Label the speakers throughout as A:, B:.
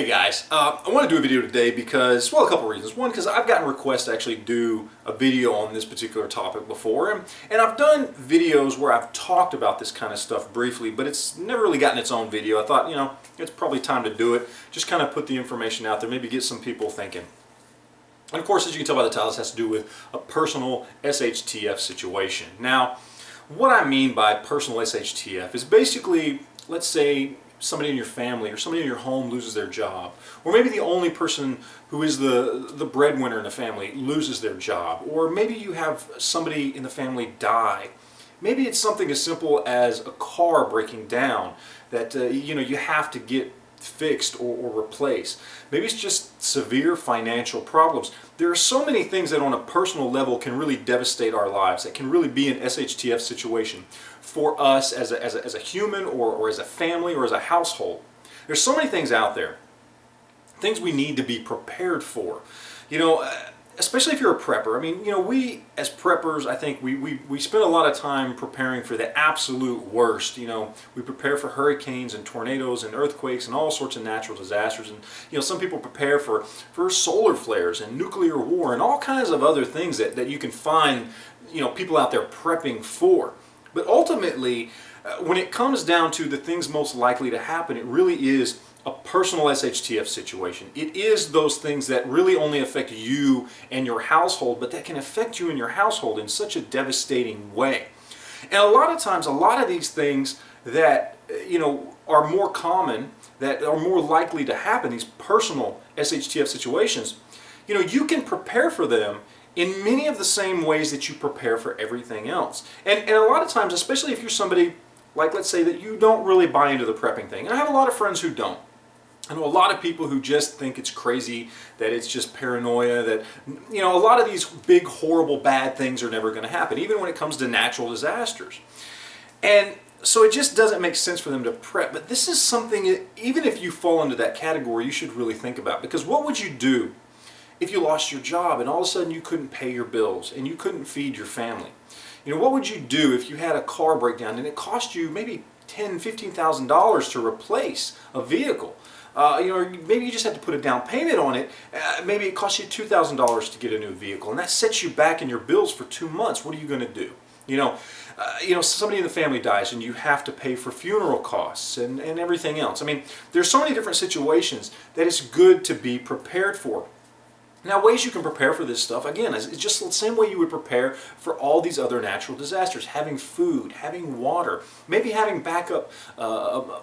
A: Hey guys, I want to do a video today because, well, a couple reasons. One, because I've gotten requests to actually do a video on this particular topic before, and I've done videos where I've talked about this kind of stuff briefly, but it's never really gotten its own video. I thought, it's probably time to do it, just kind of put the information out there, maybe get some people thinking. And of course, as you can tell by the title, this has to do with a personal SHTF situation. Now, what I mean by personal SHTF is basically, let's say, somebody in your family or somebody in your home loses their job, or maybe the only person who is the breadwinner in the family loses their job, or maybe you have somebody in the family die. Maybe it's something as simple as a car breaking down that you have to get fixed or replaced. Maybe it's just severe financial problems. There are so many things that on a personal level can really devastate our lives, that can really be an SHTF situation for us as a human or as a family or as a household. There's so many things out there, things we need to be prepared for. Especially if you're a prepper. I mean, we as preppers, I think we spend a lot of time preparing for the absolute worst. We prepare for hurricanes and tornadoes and earthquakes and all sorts of natural disasters. And, some people prepare for solar flares and nuclear war and all kinds of other things that you can find, people out there prepping for. But ultimately, when it comes down to the things most likely to happen, it really is a personal SHTF situation. It is those things that really only affect you and your household, but that can affect you and your household in such a devastating way. And a lot of times, a lot of these things that are more common, that are more likely to happen, these personal SHTF situations, you can prepare for them in many of the same ways that you prepare for everything else. And a lot of times, especially if you're somebody, like let's say that you don't really buy into the prepping thing. And I have a lot of friends who don't. I know a lot of people who just think it's crazy, that it's just paranoia, that, a lot of these big, horrible, bad things are never going to happen, even when it comes to natural disasters. And so it just doesn't make sense for them to prep. But this is something, even if you fall into that category, you should really think about. Because what would you do if you lost your job and all of a sudden you couldn't pay your bills and you couldn't feed your family? What would you do if you had a car breakdown and it cost you maybe $10,000, $15,000 to replace a vehicle? Maybe you just had to put a down payment on it. Maybe it cost you $2,000 to get a new vehicle, and that sets you back in your bills for 2 months. What are you going to do? Somebody in the family dies and you have to pay for funeral costs and everything else. I mean, there's so many different situations that it's good to be prepared for. Now, ways you can prepare for this stuff, again, is just the same way you would prepare for all these other natural disasters. Having food, having water, maybe having backup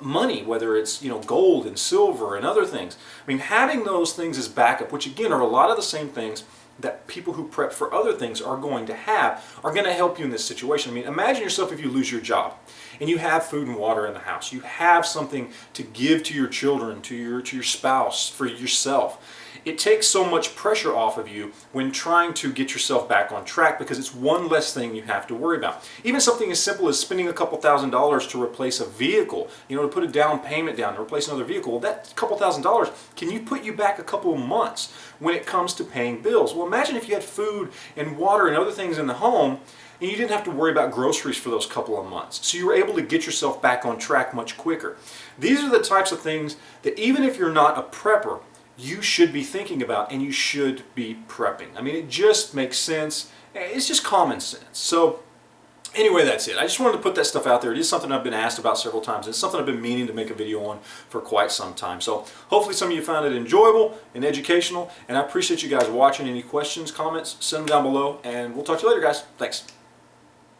A: money, whether it's gold and silver and other things. I mean, having those things as backup, which again are a lot of the same things that people who prep for other things are going to have, are going to help you in this situation. I mean, imagine yourself if you lose your job and you have food and water in the house. You have something to give to your children, to your spouse, for yourself. It takes so much pressure off of you when trying to get yourself back on track, because it's one less thing you have to worry about. Even something as simple as spending a couple $1,000s to replace a vehicle, to put a down payment down to replace another vehicle, well, that couple $1,000s can put you back a couple of months when it comes to paying bills. Well, imagine if you had food and water and other things in the home and you didn't have to worry about groceries for those couple of months. So you were able to get yourself back on track much quicker. These are the types of things that even if you're not a prepper, you should be thinking about, and you should be prepping. I mean, it just makes sense. It's just common sense. So anyway, that's it. I just wanted to put that stuff out there. It is something I've been asked about several times. It's something I've been meaning to make a video on for quite some time. So hopefully some of you found it enjoyable and educational, and I appreciate you guys watching. Any questions, comments, send them down below, and we'll talk to you later, guys. Thanks.